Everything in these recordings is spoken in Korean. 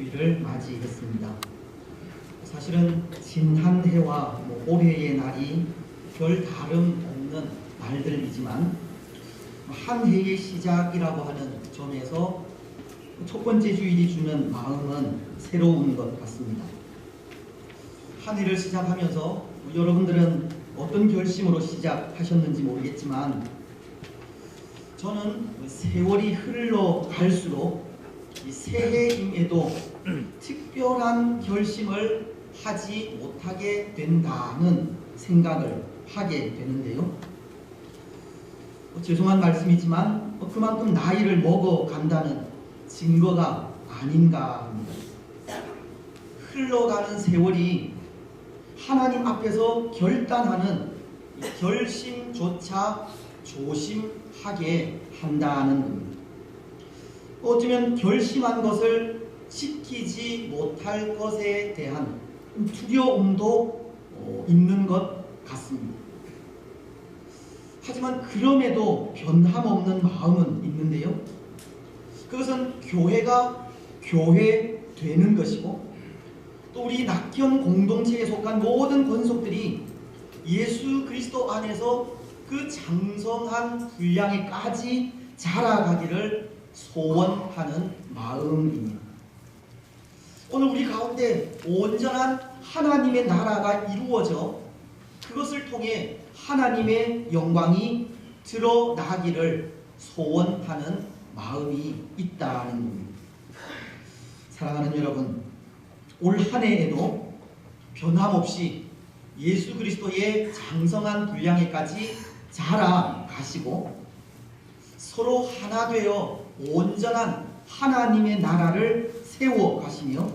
주일을 맞이했습니다. 사실은 지난해와 올해의 날이 별 다름없는 날들이지만 한 해의 시작이라고 하는 점에서 첫 번째 주일이 주는 마음은 새로운 것 같습니다. 한 해를 시작하면서 여러분들은 어떤 결심으로 시작하셨는지 모르겠지만 저는 세월이 흘러갈수록 이 새해임에도 특별한 결심을 하지 못하게 된다는 생각을 하게 되는데요. 죄송한 말씀이지만 그만큼 나이를 먹어간다는 증거가 아닌가 합니다. 흘러가는 세월이 하나님 앞에서 결단하는 결심조차 조심하게 한다는 겁니다. 어쩌면 결심한 것을 지키지 못할 것에 대한 두려움도 있는 것 같습니다. 하지만 그럼에도 변함없는 마음은 있는데요. 그것은 교회가 교회되는 것이고 또 우리 낙현 공동체에 속한 모든 권속들이 예수 그리스도 안에서 그 장성한 분량에까지 자라가기를 소원하는 마음입니다. 오늘 우리 가운데 온전한 하나님의 나라가 이루어져 그것을 통해 하나님의 영광이 드러나기를 소원하는 마음이 있다는 겁니다. 사랑하는 여러분, 올 한 해에도 변함없이 예수 그리스도의 장성한 분량에까지 자라가시고 서로 하나 되어 온전한 하나님의 나라를 세워가시며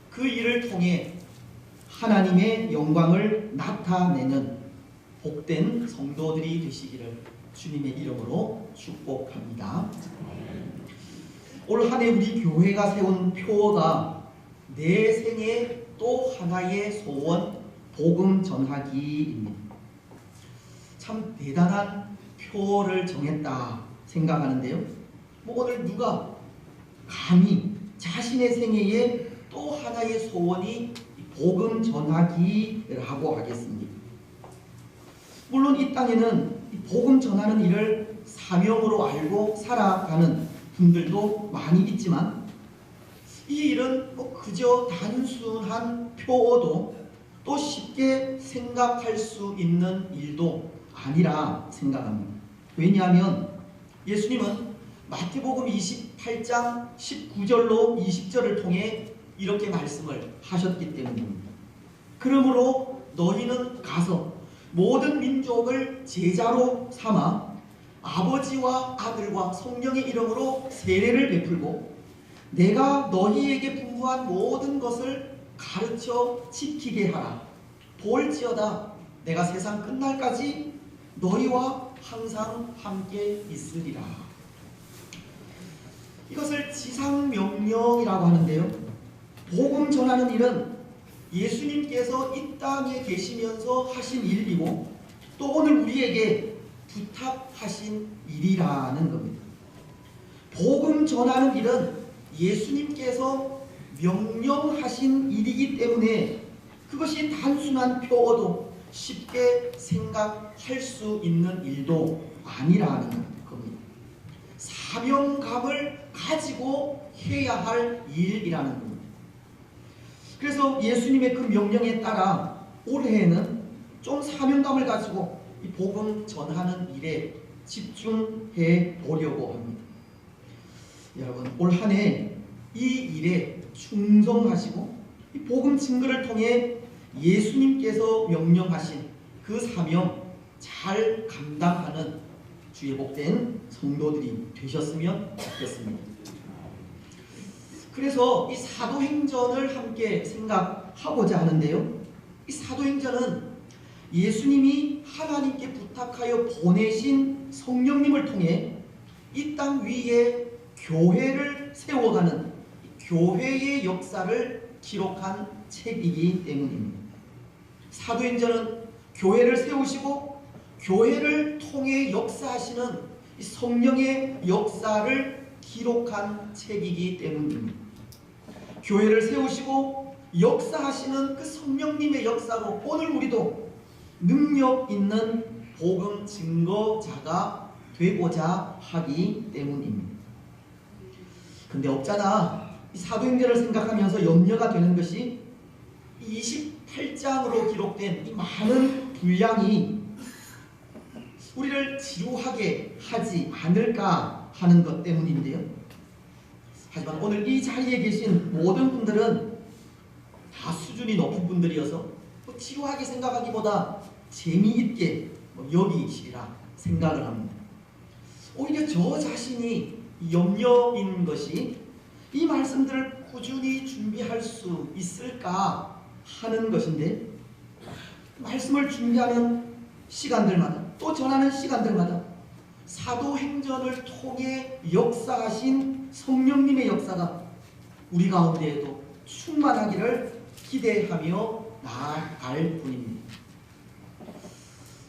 그 일을 통해 하나님의 영광을 나타내는 복된 성도들이 되시기를 주님의 이름으로 축복합니다. 올 한 해 우리 교회가 세운 표어가 내 생의 또 하나의 소원 복음 전하기입니다. 참 대단한 표어를 정했다 생각하는데요. 오늘 누가 감히 자신의 생애에 또 하나의 소원이 복음 전하기라고 하겠습니다. 물론 이 땅에는 복음 전하는 일을 사명으로 알고 살아가는 분들도 많이 있지만 이 일은 그저 단순한 표어도 또 쉽게 생각할 수 있는 일도 아니라 생각합니다. 왜냐하면 예수님은 마태복음 28장 19절로 20절을 통해 이렇게 말씀을 하셨기 때문입니다. 그러므로 너희는 가서 모든 민족을 제자로 삼아 아버지와 아들과 성령의 이름으로 세례를 베풀고 내가 너희에게 분부한 모든 것을 가르쳐 지키게 하라. 볼지어다 내가 세상 끝날까지 너희와 항상 함께 있으리라. 이것을 지상명령이라고 하는데요. 복음 전하는 일은 예수님께서 이 땅에 계시면서 하신 일이고 또 오늘 우리에게 부탁하신 일이라는 겁니다. 복음 전하는 일은 예수님께서 명령하신 일이기 때문에 그것이 단순한 표어도 쉽게 생각할 수 있는 일도 아니라는 겁니다. 사명감을 가지고 해야 할 일이라는 겁니다. 그래서 예수님의 그 명령에 따라 올해에는 좀 사명감을 가지고 이 복음 전하는 일에 집중해 보려고 합니다. 여러분, 올 한 해 이 일에 충성하시고 이 복음 증거를 통해 예수님께서 명령하신 그 사명 잘 감당하는 주의 복된 성도들이 되셨으면 좋겠습니다. 그래서 이 사도행전을 함께 생각하고자 하는데요. 이 사도행전은 예수님이 하나님께 부탁하여 보내신 성령님을 통해 이 땅 위에 교회를 세워가는 교회의 역사를 기록한 책이기 때문입니다. 사도행전은 교회를 세우시고 교회를 통해 역사하시는 성령의 역사를 기록한 책이기 때문입니다. 교회를 세우시고 역사하시는 그 성령님의 역사로 오늘 우리도 능력 있는 복음 증거자가 되고자 하기 때문입니다. 근데 없잖아. 이 사도행전을 생각하면서 염려가 되는 것이 28장으로 기록된 이 많은 분량이 우리를 지루하게 하지 않을까 하는 것 때문인데요. 하지만 오늘 이 자리에 계신 모든 분들은 다 수준이 높은 분들이어서 지루하게 생각하기보다 재미있게 여기시리라 생각을 합니다. 오히려 저 자신이 염려인 것이 이 말씀들을 꾸준히 준비할 수 있을까 하는 것인데, 말씀을 준비하는 시간들마다 또 전하는 시간들마다 사도행전을 통해 역사하신 성령님의 역사가 우리 가운데에도 충만하기를 기대하며 나아갈 뿐입니다.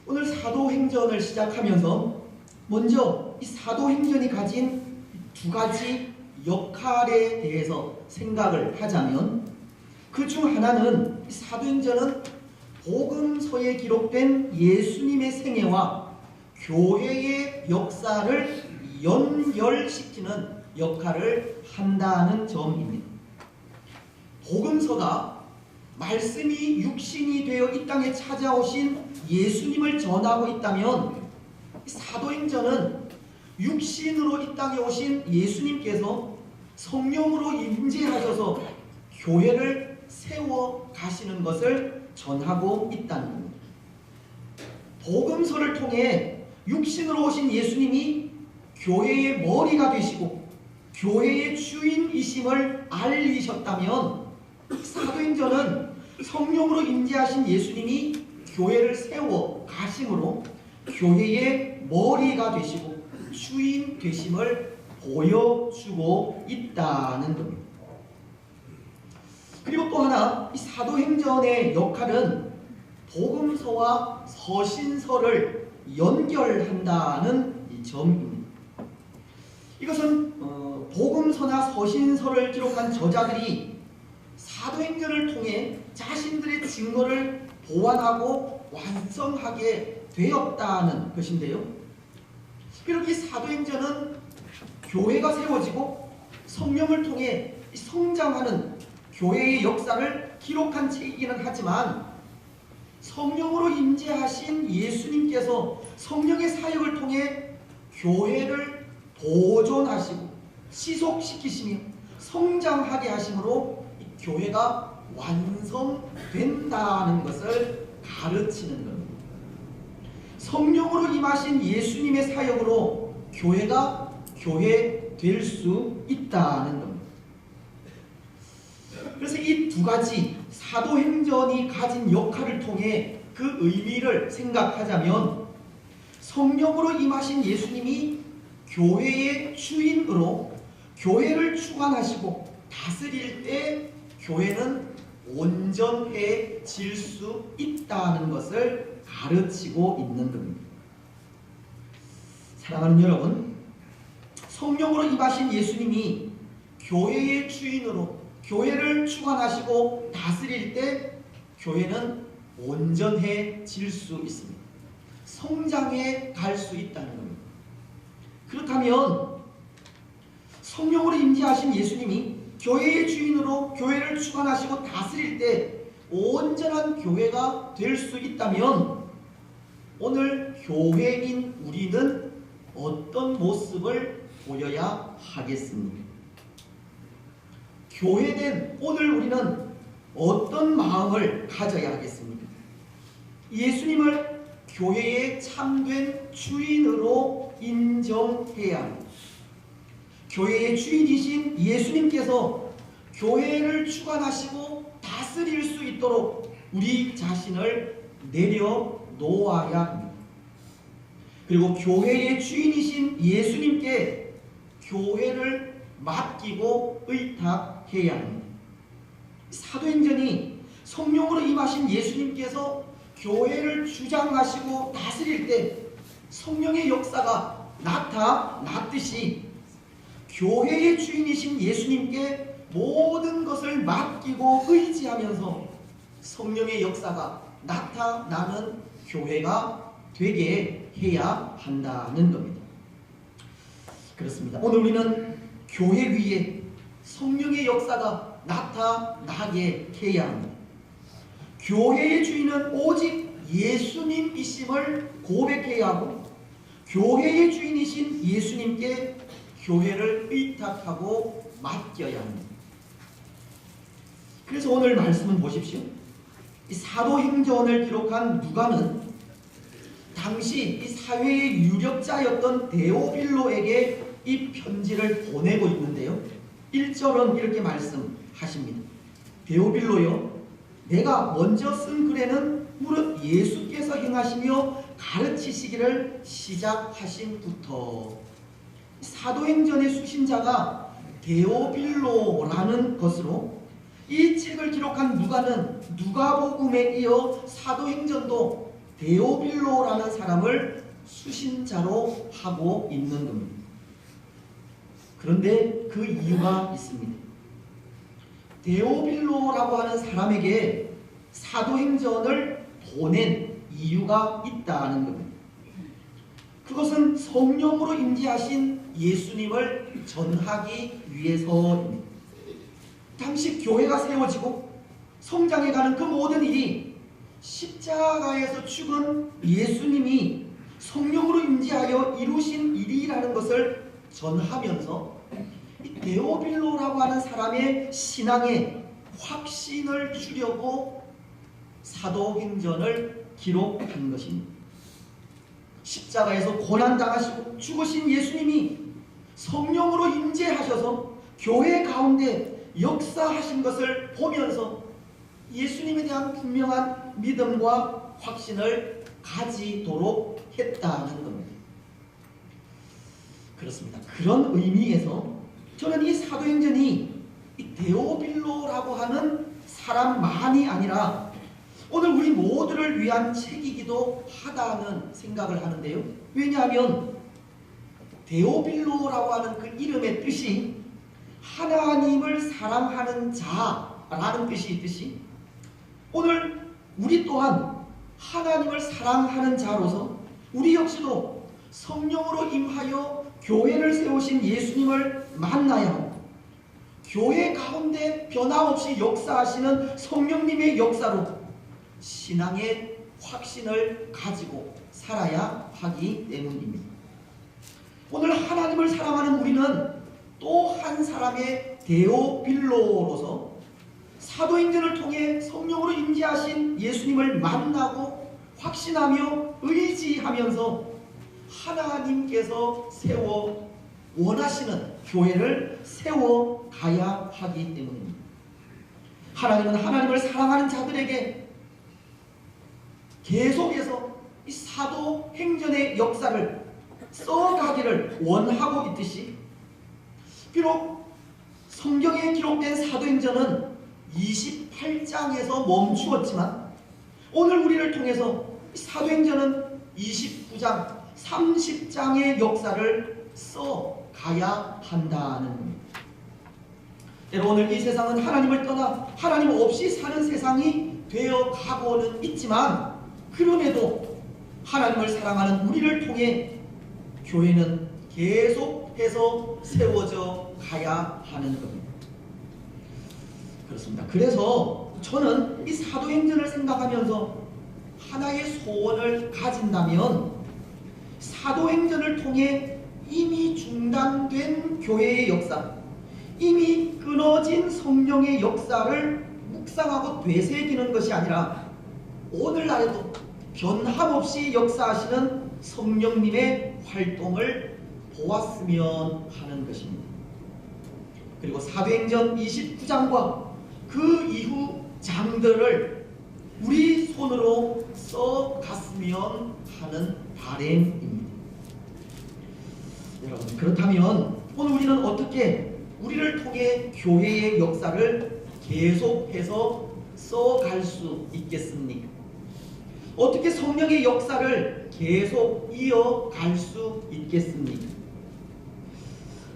오늘 사도행전을 시작하면서 먼저 이 사도행전이 가진 두 가지 역할에 대해서 생각을 하자면, 그 중 하나는 이 사도행전은 복음서에 기록된 예수님의 생애와 교회의 역사를 연결시키는 역할을 한다는 점입니다. 복음서가 말씀이 육신이 되어 이 땅에 찾아오신 예수님을 전하고 있다면, 사도행전은 육신으로 이 땅에 오신 예수님께서 성령으로 임재하셔서 교회를 세워 가시는 것을 전하고 있다는 겁니다. 복음서를 통해 육신으로 오신 예수님이 교회의 머리가 되시고 교회의 주인이심을 알리셨다면, 사도행전은 성령으로 임재하신 예수님이 교회를 세워 가심으로 교회의 머리가 되시고 주인 되심을 보여주고 있다는 겁니다. 그리고 또 하나, 이 사도행전의 역할은 복음서와 서신서를 연결한다는 이 점입니다. 이것은 복음서나 서신서를 기록한 저자들이 사도행전을 통해 자신들의 증거를 보완하고 완성하게 되었다는 것인데요. 이렇게 사도행전은 교회가 세워지고 성령을 통해 성장하는 교회의 역사를 기록한 책이기는 하지만, 성령으로 임재하신 예수님께서 성령의 사역을 통해 교회를 보존하시고 지속시키시며 성장하게 하심으로 이 교회가 완성된다는 것을 가르치는 겁니다. 성령으로 임하신 예수님의 사역으로 교회가 교회 될 수 있다는 겁니다. 그래서 이 두 가지 사도행전이 가진 역할을 통해 그 의미를 생각하자면, 성령으로 임하신 예수님이 교회의 주인으로 교회를 주관하시고 다스릴 때 교회는 온전해질 수 있다는 것을 가르치고 있는 겁니다. 사랑하는 여러분, 성령으로 임하신 예수님이 교회의 주인으로 교회를 주관하시고 다스릴 때 교회는 온전해질 수 있습니다. 성장해 갈 수 있다는 겁니다. 그렇다면 성령으로 임재하신 예수님이 교회의 주인으로 교회를 주관하시고 다스릴 때 온전한 교회가 될 수 있다면, 오늘 교회인 우리는 어떤 모습을 보여야 하겠습니까? 교회된 오늘 우리는 어떤 마음을 가져야 하겠습니까? 예수님을 교회의 참된 주인으로 인정해야 합니다. 교회의 주인이신 예수님께서 교회를 주관하시고 다스릴 수 있도록 우리 자신을 내려놓아야 합니다. 그리고 교회의 주인이신 예수님께 교회를 맡기고 의탁해야 합니다. 사도행전이 성령으로 임하신 예수님께서 교회를 주장하시고 다스릴 때 성령의 역사가 나타났듯이, 교회의 주인이신 예수님께 모든 것을 맡기고 의지하면서 성령의 역사가 나타나는 교회가 되게 해야 한다는 겁니다. 그렇습니다. 오늘 우리는 교회 위에 성령의 역사가 나타나게 해야 합니다. 교회의 주인은 오직 예수님이심을 고백해야 하고 교회의 주인이신 예수님께 교회를 의탁하고 맡겨야 합니다. 그래서 오늘 말씀은 보십시오. 이 사도행전을 기록한 누가는 당시 이 사회의 유력자였던 데오빌로에게 이 편지를 보내고 있는데요. 1절은 이렇게 말씀하십니다. 데오빌로여, 내가 먼저 쓴 글에는 무릇 예수께서 행하시며 가르치시기를 시작하신부터. 사도행전의 수신자가 데오빌로라는 것으로 이 책을 기록한 누가는 누가복음에 이어 사도행전도 데오빌로라는 사람을 수신자로 하고 있는 겁니다. 그런데 그 이유가 있습니다. 데오빌로라고 하는 사람에게 사도행전을 보낸 이유가 있다는 겁니다. 그것은 성령으로 임재하신 예수님을 전하기 위해서입니다. 당시 교회가 세워지고 성장해가는 그 모든 일이 십자가에서 죽은 예수님이 성령으로 임재하여 이루신 일이라는 것을 전하면서 이 데오빌로라고 하는 사람의 신앙에 확신을 주려고 사도행전을 기록한 것입니다. 십자가에서 고난당하시고 죽으신 예수님이 성령으로 임재하셔서 교회 가운데 역사하신 것을 보면서 예수님에 대한 분명한 믿음과 확신을 가지도록 했다는 겁니다. 그렇습니다. 그런 의미에서 저는 이 사도행전이 이 데오빌로라고 하는 사람만이 아니라 오늘 우리 모두를 위한 책이기도 하다는 생각을 하는데요. 왜냐하면 데오빌로라고 하는 그 이름의 뜻이 하나님을 사랑하는 자라는 뜻이 있듯이 오늘 우리 또한 하나님을 사랑하는 자로서 우리 역시도 성령으로 임하여 교회를 세우신 예수님을 만나야 하고 교회 가운데 변함없이 역사하시는 성령님의 역사로 신앙의 확신을 가지고 살아야 하기 때문입니다. 오늘 하나님을 사랑하는 우리는 또 한 사람의 데오빌로로서 사도행전을 통해 성령으로 임재하신 예수님을 만나고 확신하며 의지하면서 하나님께서 세워 원하시는 교회를 세워가야 하기 때문입니다. 하나님은 하나님을 사랑하는 자들에게 계속해서 이 사도행전의 역사를 써가기를 원하고 있듯이 비록 성경에 기록된 사도행전은 28장에서 멈추었지만 오늘 우리를 통해서 사도행전은 29장, 30장의 역사를 써가야 한다는 겁니다. 오늘 이 세상은 하나님을 떠나 하나님 없이 사는 세상이 되어 가고는 있지만 그럼에도 하나님을 사랑하는 우리를 통해 교회는 계속해서 세워져 가야 하는 겁니다. 그렇습니다. 그래서 저는 이 사도행전을 생각하면서 하나의 소원을 가진다면 사도행전을 통해 이미 중단된 교회의 역사, 이미 끊어진 성령의 역사를 묵상하고 되새기는 것이 아니라 오늘날에도 변함없이 역사하시는 성령님의 활동을 보았으면 하는 것입니다. 그리고 사도행전 29장과 그 이후 장들을 우리 손으로 써갔으면 하는 바람입니다. 여러분, 그렇다면 오늘 우리는 어떻게 우리를 통해 교회의 역사를 계속해서 써갈 수 있겠습니까? 어떻게 성령의 역사를 계속 이어갈 수 있겠습니까?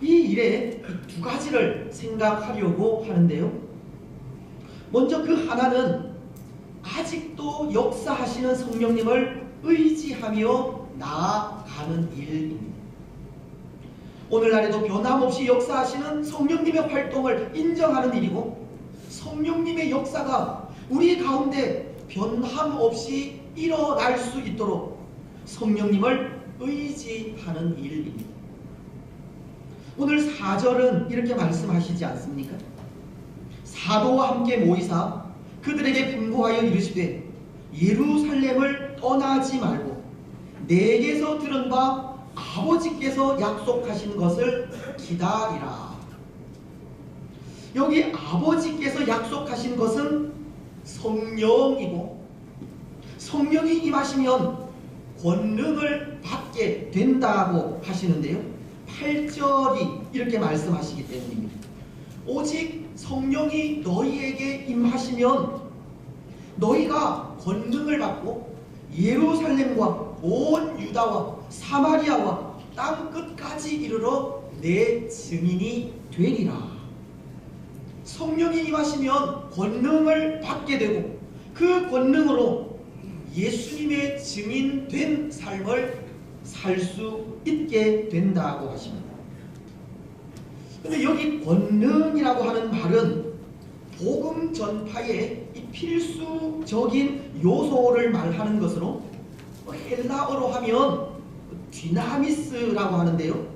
이 일에 두 가지를 생각하려고 하는데요. 먼저 그 하나는 아직도 역사하시는 성령님을 의지하며 나아가는 일입니다. 오늘날에도 변함없이 역사하시는 성령님의 활동을 인정하는 일이고, 성령님의 역사가 우리 가운데 변함없이 일어날 수 있도록 성령님을 의지하는 일입니다. 오늘 4절은 이렇게 말씀하시지 않습니까? 사도와 함께 모이사 그들에게 분부하여 이르시되 예루살렘을 떠나지 말고 내게서 들은 바 아버지께서 약속하신 것을 기다리라. 여기 아버지께서 약속하신 것은 성령이고, 성령이 임하시면 권능을 받게 된다고 하시는데요, 8절이 이렇게 말씀하시기 때문입니다. 오직 성령이 너희에게 임하시면 너희가 권능을 받고 예루살렘과 온 유다와 사마리아와 땅 끝까지 이르러 내 증인이 되리라. 성령이 임하시면 권능을 받게 되고, 그 권능으로 예수님의 증인된 삶을 살 수 있게 된다고 하십니다. 근데 여기 권능이라고 하는 말은 복음 전파의 이 필수적인 요소를 말하는 것으로, 헬라어로 하면 디나미스라고 하는데요,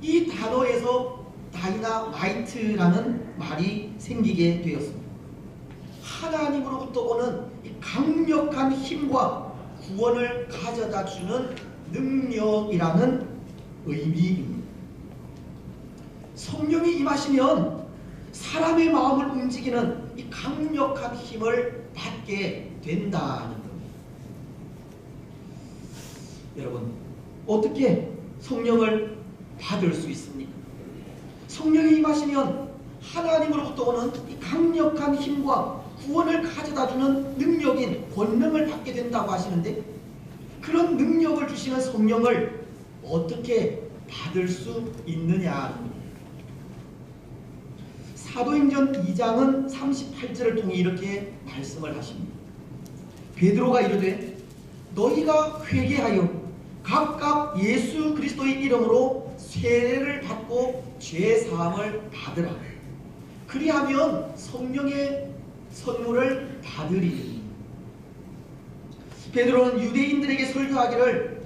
이 단어에서 다이나마이트라는 말이 생기게 되었습니다. 하나님으로부터 오는 이 강력한 힘과 구원을 가져다 주는 능력이라는 의미입니다. 성령이 임하시면 사람의 마음을 움직이는 이 강력한 힘을 받게 된다는 겁니다. 여러분, 어떻게 성령을 받을 수 있습니까? 성령이 임하시면 하나님으로부터 오는 이 강력한 힘과 구원을 가져다주는 능력인 권능을 받게 된다고 하시는데, 그런 능력을 주시는 성령을 어떻게 받을 수 있느냐. 사도행전 2장은 38절을 통해 이렇게 말씀을 하십니다. 베드로가 이르되 너희가 회개하여 각각 예수 그리스도의 이름으로 세례를 받고 죄 사함을 받으라. 그리하면 성령의 선물을 받으리니. 베드로는 유대인들에게 설교하기를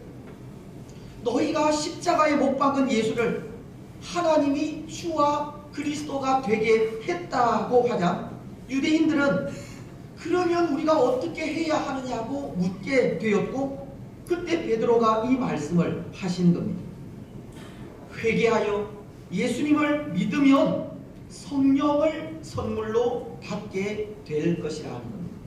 너희가 십자가에 못 박은 예수를 하나님이 주와 그리스도가 되게 했다고 하자, 유대인들은 그러면 우리가 어떻게 해야 하느냐고 묻게 되었고, 그때 베드로가 이 말씀을 하신 겁니다. 회개하여 예수님을 믿으면 성령을 선물로 받게 될 것이라는 겁니다.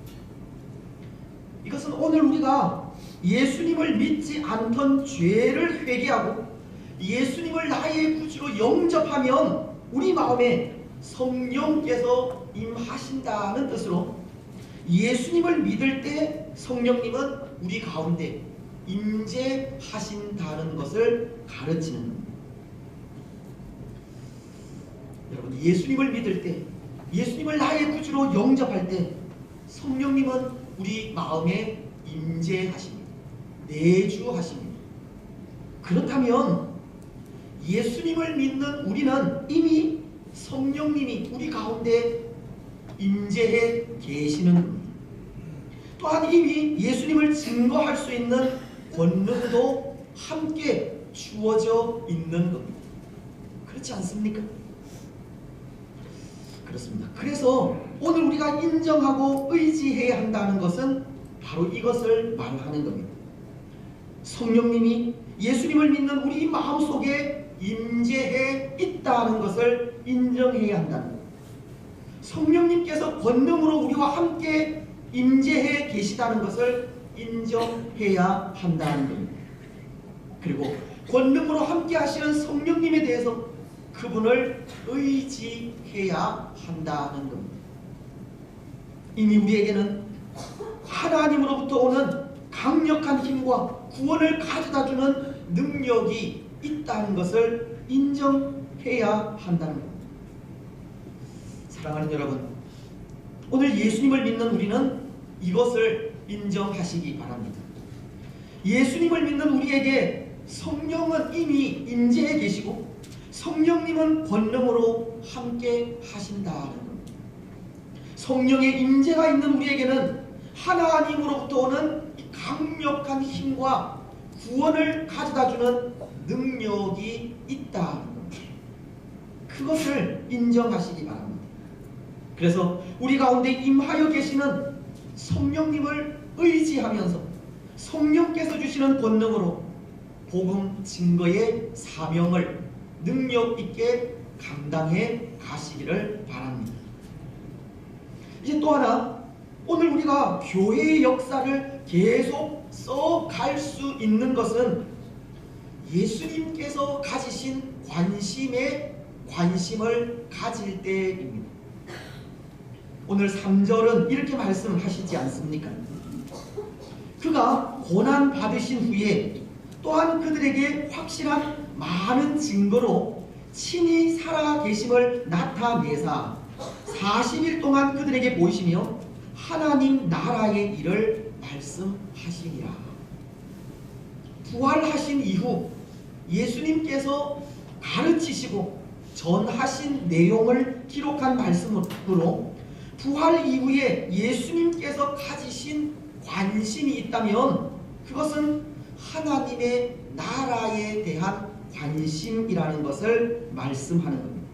이것은 오늘 우리가 예수님을 믿지 않던 죄를 회개하고 예수님을 나의 구주로 영접하면 우리 마음에 성령께서 임하신다는 뜻으로, 예수님을 믿을 때 성령님은 우리 가운데 임재하신다는 것을 가르치는 겁니다. 여러분, 예수님을 믿을 때, 예수님을 나의 구주로 영접할 때 성령님은 우리 마음에 임재하십니다. 내주하십니다. 그렇다면 예수님을 믿는 우리는 이미 성령님이 우리 가운데 임재해 계시는 겁니다. 또한 이미 예수님을 증거할 수 있는 권능도 함께 주어져 있는 겁니다. 그렇지 않습니까? 그렇습니다. 그래서 오늘 우리가 인정하고 의지해야 한다는 것은 바로 이것을 말하는 겁니다. 성령님이 예수님을 믿는 우리 마음속에 임재해 있다는 것을 인정해야 한다는 겁니다. 성령님께서 권능으로 우리와 함께 임재해 계시다는 것을 인정해야 한다는 겁니다. 그리고 권능으로 함께 하시는 성령님에 대해서 그분을 의지해야 한다는 겁니다. 이미 우리에게는 하나님으로부터 오는 강력한 힘과 구원을 가져다주는 능력이 있다는 것을 인정해야 해야 한다는 겁니다. 사랑하는 여러분, 오늘 예수님을 믿는 우리는 이것을 인정하시기 바랍니다. 예수님을 믿는 우리에게 성령은 이미 임재해 계시고 성령님은 권능으로 함께 하신다는 겁니다. 성령의 임재가 있는 우리에게는 하나님으로부터 오는 강력한 힘과 구원을 가져다주는 능력이 있다는 겁니다. 그것을 인정하시기 바랍니다. 그래서 우리 가운데 임하여 계시는 성령님을 의지하면서 성령께서 주시는 권능으로 복음 증거의 사명을 능력 있게 감당해 가시기를 바랍니다. 이제 또 하나, 오늘 우리가 교회의 역사를 계속 써갈 수 있는 것은 예수님께서 가지신 관심에 관심을 가질 때입니다. 오늘 3절은 이렇게 말씀하시지 않습니까? 그가 고난 받으신 후에 또한 그들에게 확실한 많은 증거로 친히 살아 계심을 나타내사 40일 동안 그들에게 보이시며 하나님 나라의 일을 말씀하시니라. 부활하신 이후 예수님께서 가르치시고 전하신 내용을 기록한 말씀으로 부활 이후에 예수님께서 가지신 관심이 있다면 그것은 하나님의 나라에 대한 관심이라는 것을 말씀하는 겁니다.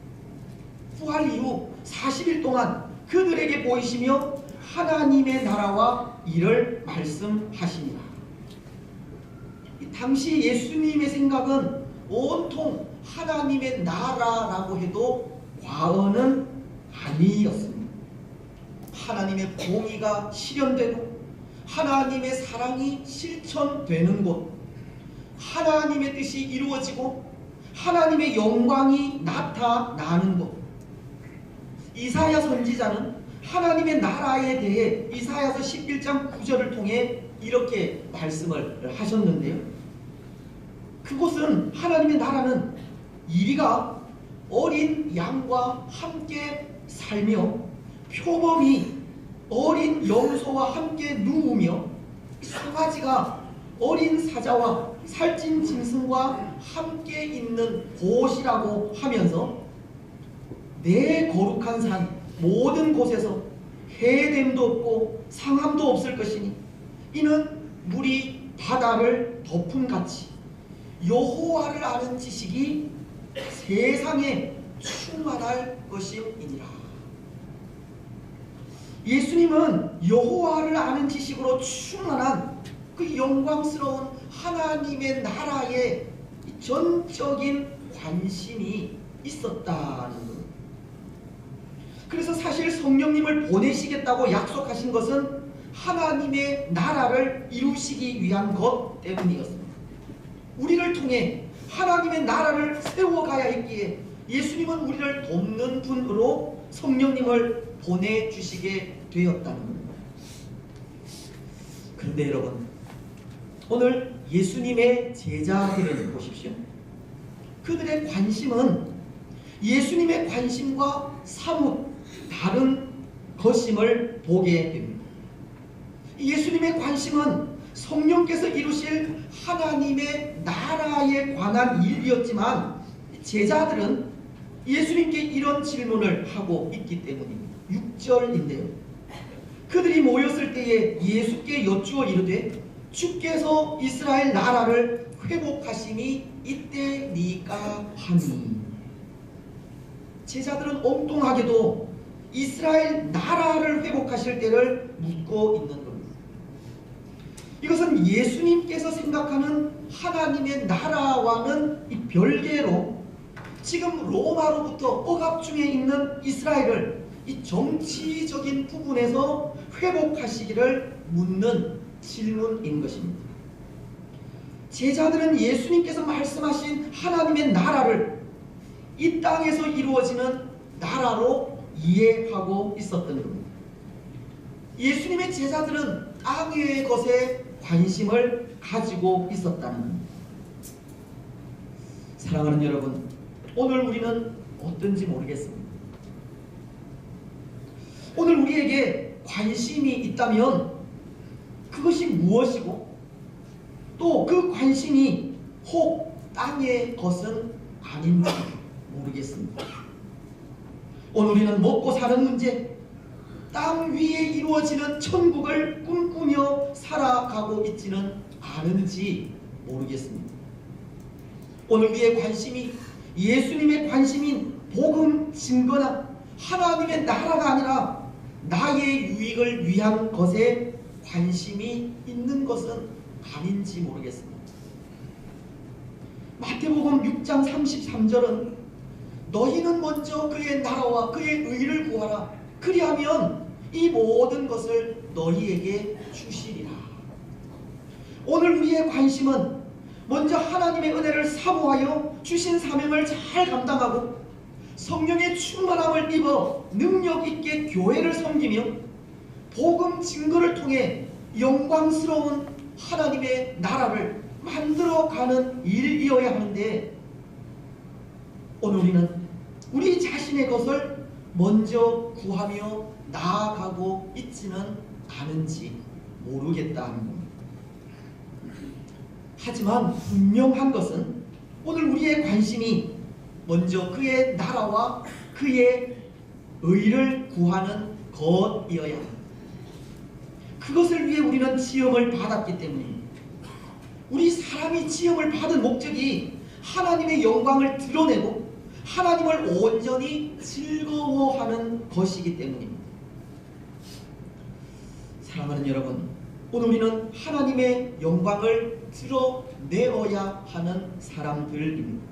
부활 이후 40일 동안 그들에게 보이시며 하나님의 나라와 일을 말씀하시니라. 당시 예수님의 생각은 온통 하나님의 나라라고 해도 과언은 아니었습니다. 하나님의 공의가 실현되고 하나님의 사랑이 실천되는 곳, 하나님의 뜻이 이루어지고 하나님의 영광이 나타나는 곳. 이사야 선지자는 하나님의 나라에 대해 이사야서 11장 9절을 통해 이렇게 말씀을 하셨는데요. 그곳은 하나님의 나라는 이리가 어린 양과 함께 살며 표범이 어린 염소와 함께 누우며 송아지가 어린 사자와 살찐 짐승과 함께 있는 곳이라고 하면서 내 거룩한 산 모든 곳에서 해됨도 없고 상함도 없을 것이니 이는 물이 바다를 덮음같이 여호와를 아는 지식이 세상에 충만할 것임이니라. 예수님은 여호와를 아는 지식으로 충만한 그 영광스러운 하나님의 나라에 전적인 관심이 있었다는 것. 그래서 사실 성령님을 보내시겠다고 약속하신 것은 하나님의 나라를 이루시기 위한 것 때문이었습니다. 우리를 통해 하나님의 나라를 세워가야 했기에 예수님은 우리를 돕는 분으로 성령님을 보내주시게 되었다는 겁니다. 그런데 여러분, 오늘 예수님의 제자들을 보십시오. 그들의 관심은 예수님의 관심과 사뭇 다른 것임을 보게 됩니다. 예수님의 관심은 성령께서 이루실 하나님의 나라에 관한 일이었지만 제자들은 예수님께 이런 질문을 하고 있기 때문입니다. 6절인데요. 그들이 모였을 때에 예수께 여쭈어 이르되 주께서 이스라엘 나라를 회복하심이 이때니까 하니. 제자들은 엉뚱하게도 이스라엘 나라를 회복하실 때를 묻고 있는 겁니다. 이것은 예수님께서 생각하는 하나님의 나라와는 별개로 지금 로마로부터 억압 중에 있는 이스라엘을 이 정치적인 부분에서 회복하시기를 묻는 질문인 것입니다. 제자들은 예수님께서 말씀하신 하나님의 나라를 이 땅에서 이루어지는 나라로 이해하고 있었던 겁니다. 예수님의 제자들은 땅 위의 것에 관심을 가지고 있었다는 겁니다. 사랑하는 여러분, 오늘 우리는 어떤지 모르겠습니다. 오늘 우리에게 관심이 있다면 그것이 무엇이고 또 그 관심이 혹 땅의 것은 아닌지 모르겠습니다. 오늘 우리는 먹고 사는 문제, 땅 위에 이루어지는 천국을 꿈꾸며 살아가고 있지는 않은지 모르겠습니다. 오늘 우리의 관심이 예수님의 관심인 복음 증거나 하나님의 나라가 아니라 나의 유익을 위한 것에 관심이 있는 것은 아닌지 모르겠습니다. 마태복음 6장 33절은 너희는 먼저 그의 나라와 그의 의를 구하라. 그리하면 이 모든 것을 너희에게 주시리라. 오늘 우리의 관심은 먼저 하나님의 은혜를 사모하여 주신 사명을 잘 감당하고 성령의 충만함을 입어 능력 있게 교회를 섬기며 복음 증거를 통해 영광스러운 하나님의 나라를 만들어가는 일이어야 하는데 오늘 우리는 우리 자신의 것을 먼저 구하며 나아가고 있지는 않은지 모르겠다 하는 겁니다. 하지만 분명한 것은 오늘 우리의 관심이 먼저 그의 나라와 그의 의를 구하는 것이어야 합니다. 그것을 위해 우리는 지음을 받았기 때문입니다. 우리 사람이 지음을 받은 목적이 하나님의 영광을 드러내고 하나님을 온전히 즐거워하는 것이기 때문입니다. 사랑하는 여러분, 오늘 우리는 하나님의 영광을 드러내어야 하는 사람들입니다.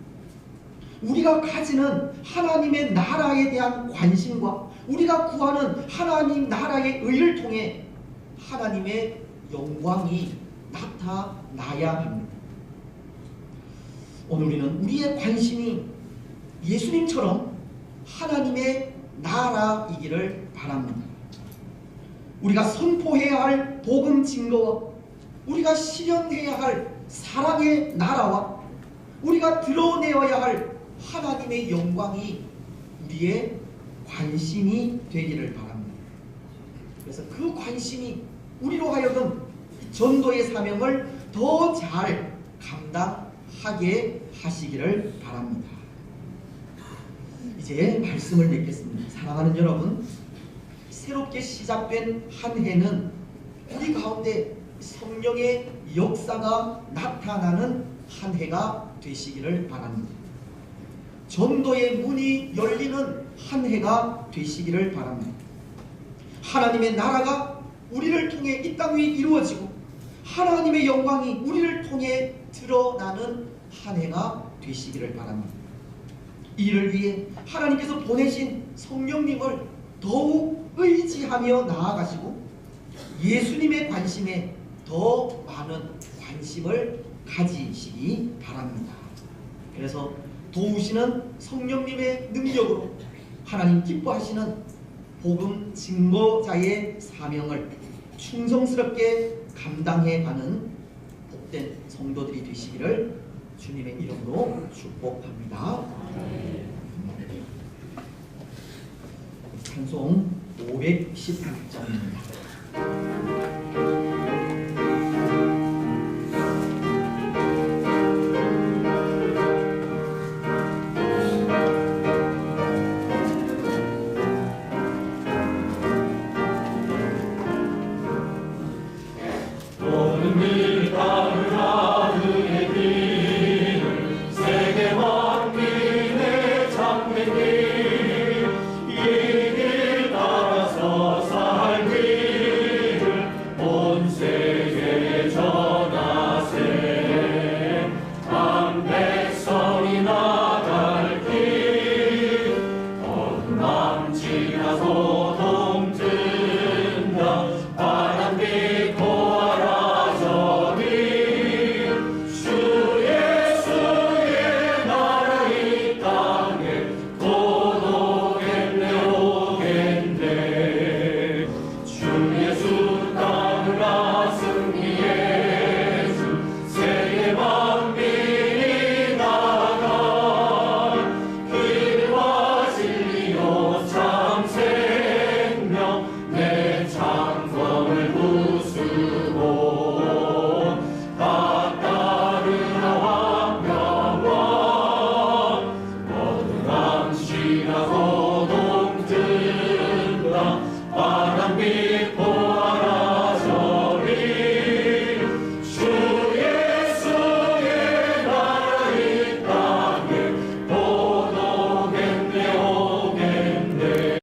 우리가 가지는 하나님의 나라에 대한 관심과 우리가 구하는 하나님 나라의 의를 통해 하나님의 영광이 나타나야 합니다. 오늘 우리는 우리의 관심이 예수님처럼 하나님의 나라이기를 바랍니다. 우리가 선포해야 할 복음 증거와 우리가 실현해야 할 사랑의 나라와 우리가 드러내어야 할 하나님의 영광이 우리의 관심이 되기를 바랍니다. 그래서 그 관심이 우리로 하여금 전도의 사명을 더 잘 감당하게 하시기를 바랍니다. 이제 말씀을 맺겠습니다. 사랑하는 여러분, 새롭게 시작된 한 해는 우리 가운데 성령의 역사가 나타나는 한 해가 되시기를 바랍니다. 전도의 문이 열리는 한 해가 되시기를 바랍니다. 하나님의 나라가 우리를 통해 이 땅 위에 이루어지고 하나님의 영광이 우리를 통해 드러나는 한 해가 되시기를 바랍니다. 이를 위해 하나님께서 보내신 성령님을 더욱 의지하며 나아가시고 예수님의 관심에 더 많은 관심을 가지시기 바랍니다. 그래서 도우시는 성령님의 능력으로 하나님 기뻐하시는 복음 증거자의 사명을 충성스럽게 감당해가는 복된 성도들이 되시기를 주님의 이름으로 축복합니다. 찬송 510장입니다.